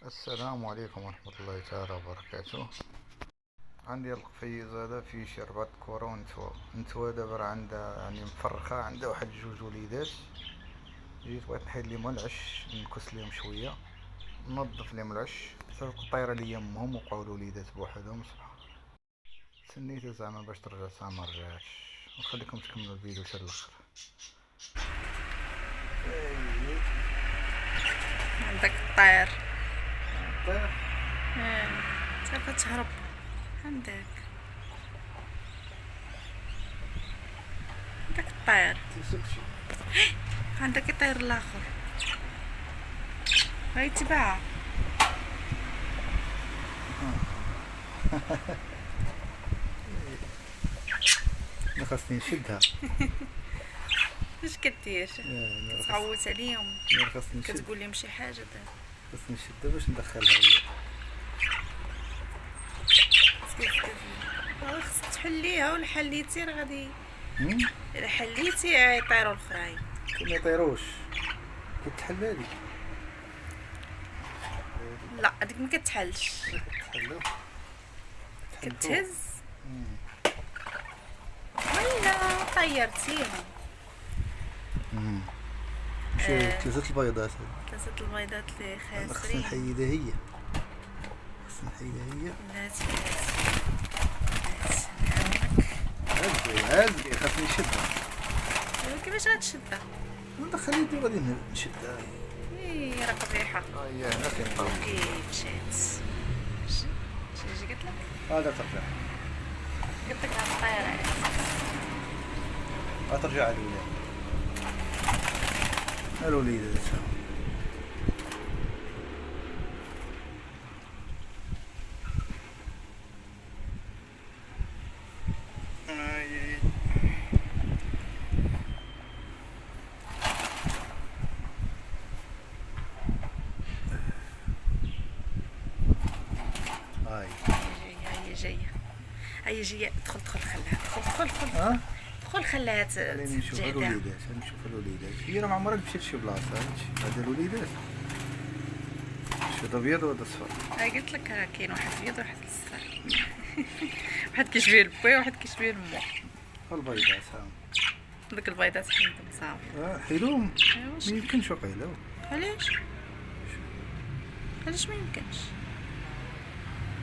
السلام عليكم ورحمة الله تعالى وبركاته. عندي القفيز هذا فيه شي 4 كورة ونتوى دابا راه عندها يعني مفرخة، عندها واحد 2 وليدات. جيت بغيت نحيد ليهم العش، نكس ليهم شوية، ننظف ليهم العش، صافي طايرة ليا امهم وبقاو الوليدات بوحدهم. صباح سنيتها زعما باش ترجع ساعة مرجعتش، ونخليكم تكملوا الفيديو حتى الاخر. عندك الطير. طير تعرف تهرب. عندك الطير. تيسكتي عندك الطير الاخر هاي تباع. ما خاصني نشدها. اش كدير؟ كتعوت عليهم، ما خاصني نشد، كتقول لهم شي حاجه دابا. خاصني نشدها باش ندخلها هي. خصك تحليها، ولا حليتي راه غادي، هم؟ الا حليتي غيطيروا الاخرين. ما يطيروش، كتحل هادي. لا هذيك ما كتحلش، كتحلو كتهز ولا طيرتيهم. مشي 3 البيضات. 3 البيضات اللي خصني خاسرين. نحيدها هي، خصني نحيدها هي. بلاتي هازي خاصني نشدها. كيفاش غتشدها؟ ندخل يدي وغادي نشدها. راه قبيحه. هي هنا فين طاولت. مشات. اش قلت لك؟ هذا ترجع، قلت لك غطير. غترجع الوليد هذا. هي جايه. دخل خليها دخل خليها خليني نشوف تجهدها. الوليدات، نشوف الوليدات. هي راه ما عمرها مشات لشي بلاصه. هذا الوليدات هذا ابيض وهذا صفر. قلت لك راه كاين واحد ابيض وواحد الصفر. واحد كيشبه البوي وواحد كيشبه المو. البيضات ها دوك البيضات حيدهم صافي. حيدهم. ما يمكنش وقيلا. علاش ما يمكنش؟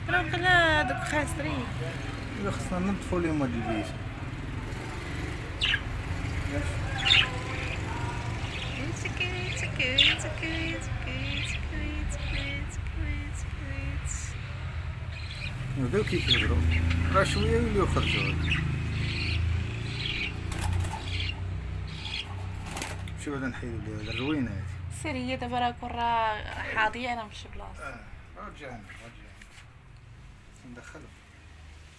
راه وقيلا دوك خاسرين. إلا خصنا ننظفو ليهم هاد البيت. بداو كيكبروا، راه شويه يوليو يخرجوا. شي بعدا نحيدو ليها هاد الروينه هادي. سير هي دابا راه حاضيه انا في شي بلاصه. رجعنا ندخلو.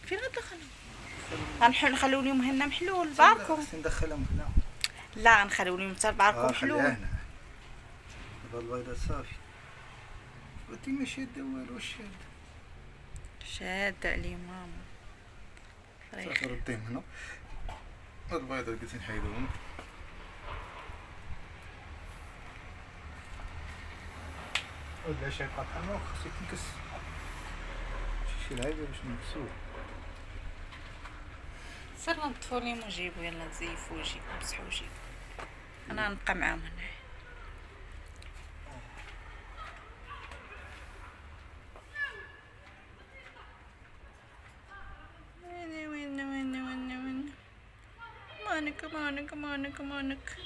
فين غندخلو؟ نخليو لهم هنا محلول باركم. ندخلهم هنا. لا نخليو لهم حتى باركم محلول. هنا دابا البيضات صافي. ودي ما شاده والو. شاده عليه ماما. صافي رديهم هنا. هاد البيضات قلت نحيدوهم. ولا شي بقى بحال خصك تنكس شي لعيبه باش نكسوه. سير نطفو ليهم ونجيبو، يلا نزيفو وجيبو نمسحو وجيبو. انا نبقى معاهم هنا. وين مانك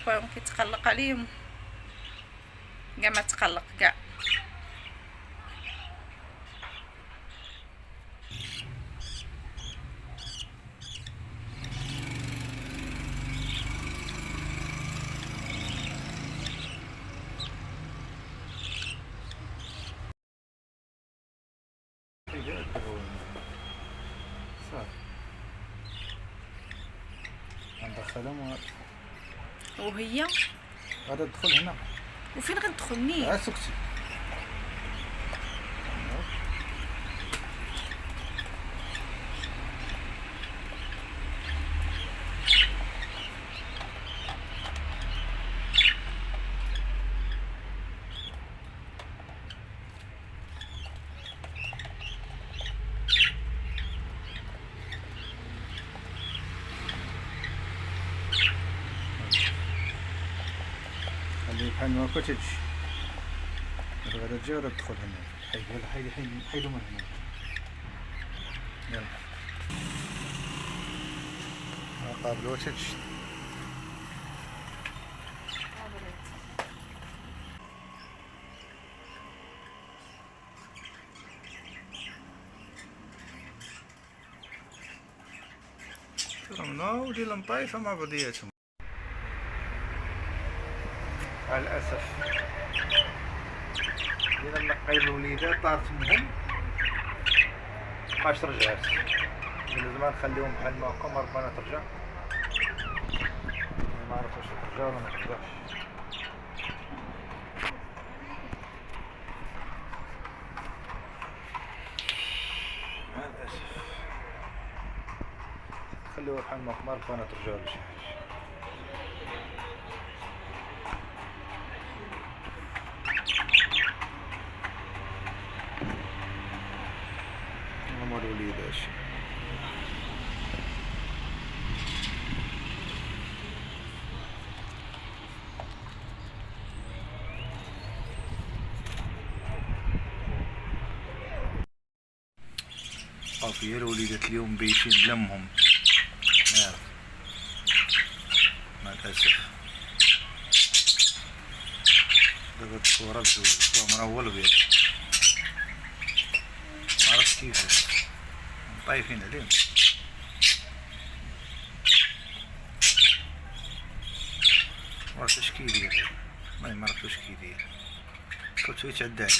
باهم كيتقلق عليهم كاع ما تقلق كاع. صافي ندخلهم وهي غادا تدخل هنا. وفين غندخل منين؟ سكتي. بحال ما كتجي الغدا تجي ولا تدخل هنا. حيد ولا حيدو من هنا. يلا قابلو تجي. رمنا ودي المطايفة مع بعضياتهم. مع الأسف إلا نقي الوليدات طارت منهم مبقاش رجعات. لازم نخليهم بحال ما هكا ربما ترجع. ما عرفت واش ترجع ولا ما ترجعش. مع الأسف خليوها بحال ما هكا ربما ترجع ولا شي حاجة. هما الوليدات صافي. الوليدات اليوم بايشين بلمهم مع الأسف. دابا الصورة الزوج مرا هو البيض معرفت كيفاش طايفين عليهم. معرفت اش كيدير. والله معرفت واش كيدير. كنت يتعدى عليه.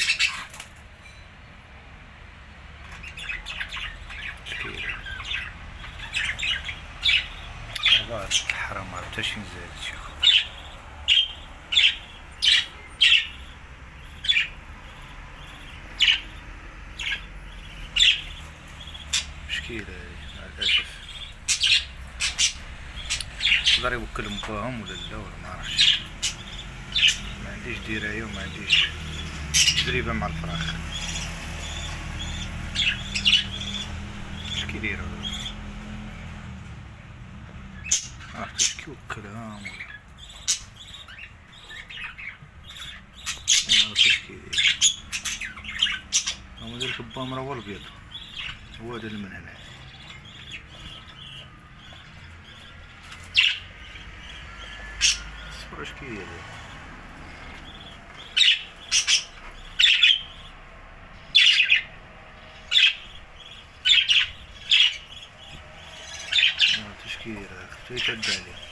اش كيدير هذا الحرام. معرفت اش فين زاد شيخ. مشكلة مع الأسف. يقدر يوكلهم باهم ولا لا ولا معرفتش. ما عنديش دراية وما عنديش تجربة مع الفراخ. اش كيديرو معرفتش كيوكلهم ولا معرفتش اش كيدير. هما ديال الكبامرة هو البيض هو هذا من هنا. صفر اش كيدير. معرفتش كيدير حتى يتعدى عليه.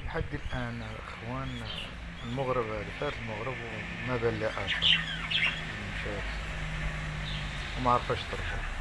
لحد الآن اخوان المغرب هذا فات المغرب وما بان لي آثار مشات وما عرفاش ترجع.